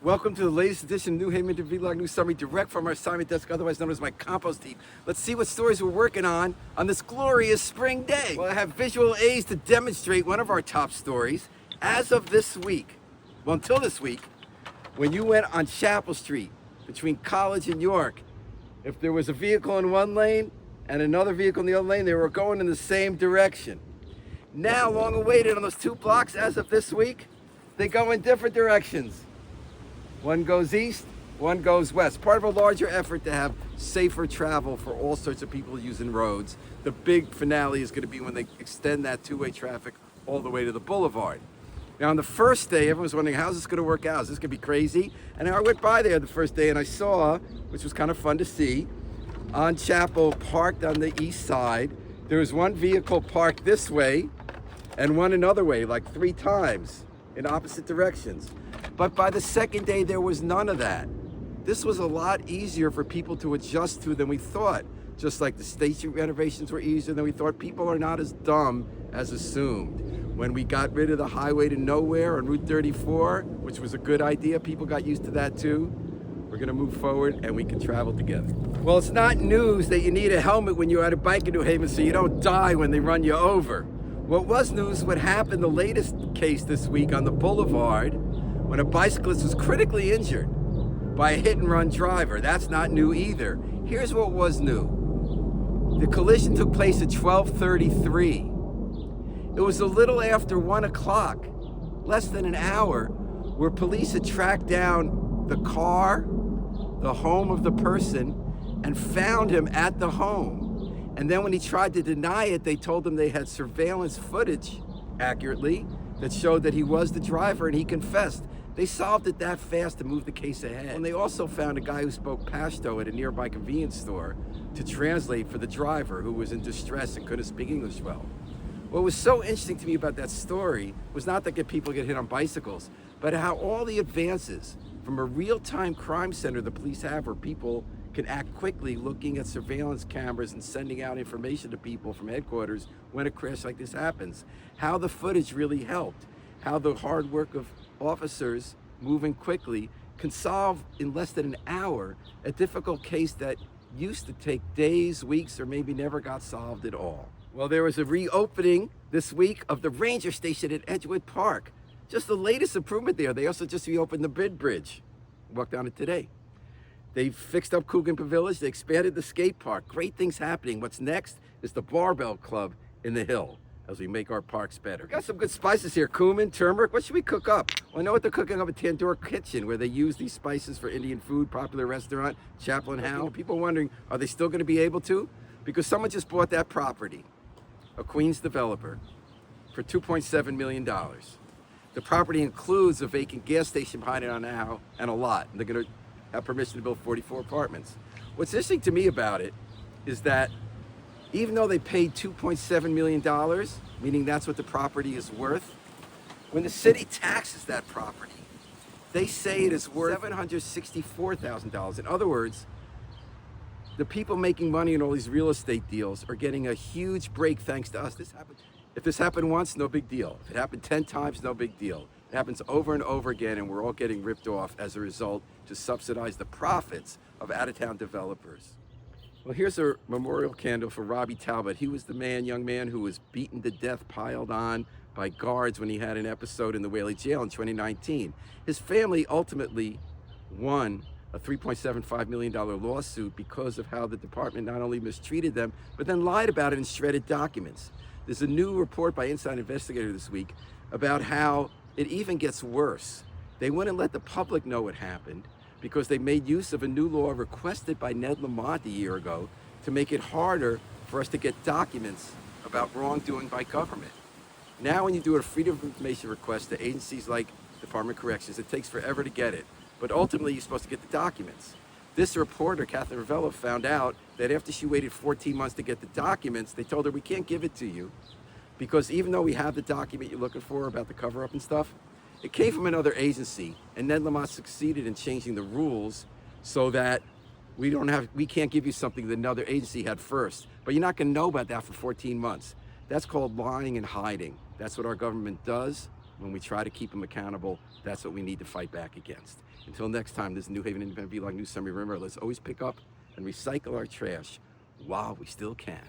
Welcome to the latest edition of New Haven Vlog News Summary, direct from our assignment desk, otherwise known as my compost heap. Let's see what stories we're working on this glorious spring day. Well, I have visual aids to demonstrate one of our top stories. As of this week, well, until this week, when you went on Chapel Street between College and York, if there was a vehicle in one lane and another vehicle in the other lane, they were going in the same direction. Now, long awaited on those 2 blocks, as of this week, they go in different directions. One goes east, one goes west. Part of a larger effort to have safer travel for all sorts of people using roads. The big finale is going to be when they extend that two-way traffic all the way to the boulevard. Now, on the first day, everyone's wondering, how's this going to work out? Is this going to be crazy? And I went by there the first day and I saw, which was kind of fun to see, on Chapel, parked on the east side, there was one vehicle parked this way and one another way, like 3 times in opposite directions. But by the second day, there was none of that. This was a lot easier for people to adjust to than we thought. Just like the State Street renovations were easier than we thought. People are not as dumb as assumed. When we got rid of the highway to nowhere on Route 34, which was a good idea, people got used to that too. We're gonna move forward and we can travel together. Well, it's not news that you need a helmet when you're on a bike in New Haven so you don't die when they run you over. What was news, what happened, the latest case this week on the boulevard, when a bicyclist was critically injured by a hit-and-run driver. That's not new either. Here's what was new. The collision took place at 12:33. It was a little after 1 o'clock, less than an hour, where police had tracked down the car, the home of the person, and found him at the home. And then when he tried to deny it, they told him they had surveillance footage, accurately, that showed that he was the driver and he confessed. They solved it that fast to move the case ahead. And they also found a guy who spoke Pashto at a nearby convenience store to translate for the driver who was in distress and couldn't speak English well. What was so interesting to me about that story was not that people get hit on bicycles, but how all the advances from a real-time crime center the police have where people can act quickly looking at surveillance cameras and sending out information to people from headquarters when a crash like this happens. How the footage really helped. How the hard work of officers moving quickly can solve in less than an hour a difficult case that used to take days, weeks, or maybe never got solved at all. Well, there was a reopening this week of the ranger station at Edgewood Park. Just the latest improvement there. They also just reopened the Bid Bridge. Walked down it today. They fixed up Coogan Village. They expanded the skate park. Great things happening. What's next is the Barbell Club in the Hill as we make our parks better. Got some good spices here. Cumin, turmeric. What should we cook up? Well, I know what they're cooking up at Tandoor Kitchen, where they use these spices for Indian food, popular restaurant, Chaplain Howe. People are wondering, are they still going to be able to? Because someone just bought that property, a Queens developer, for $2.7 million. The property includes a vacant gas station behind it on Howe and a lot. And they're going to have permission to build 44 apartments. What's interesting to me about it is that even though they paid $2.7 million, meaning that's what the property is worth, when the city taxes that property, they say it is worth $764,000. In other words, the people making money in all these real estate deals are getting a huge break thanks to us. If this happened once, no big deal. If it happened 10 times, no big deal. It happens over and over again, and we're all getting ripped off as a result to subsidize the profits of out-of-town developers. Well, here's a memorial candle for Robbie Talbot. He was the young man who was beaten to death, piled on by guards when he had an episode in the Whaley jail in 2019. His family ultimately won a $3.75 million lawsuit because of how the department not only mistreated them, but then lied about it in shredded documents. There's a new report by Inside Investigator this week about how it even gets worse. They wouldn't let the public know what happened because they made use of a new law requested by Ned Lamont a year ago to make it harder for us to get documents about wrongdoing by government. Now when you do a Freedom of Information request to agencies like Department of Corrections, it takes forever to get it. But ultimately you're supposed to get the documents. This reporter, Catherine Ravello, found out that after she waited 14 months to get the documents, they told her, we can't give it to you because even though we have the document you're looking for about the cover-up and stuff, it came from another agency, and Ned Lamont succeeded in changing the rules so that we can't give you something that another agency had first. But you're not going to know about that for 14 months. That's called lying and hiding. That's what our government does. when we try to keep them accountable, that's what we need to fight back against. Until next time, this is New Haven Independent Vlog News Summary. Remember, let's always pick up and recycle our trash while we still can.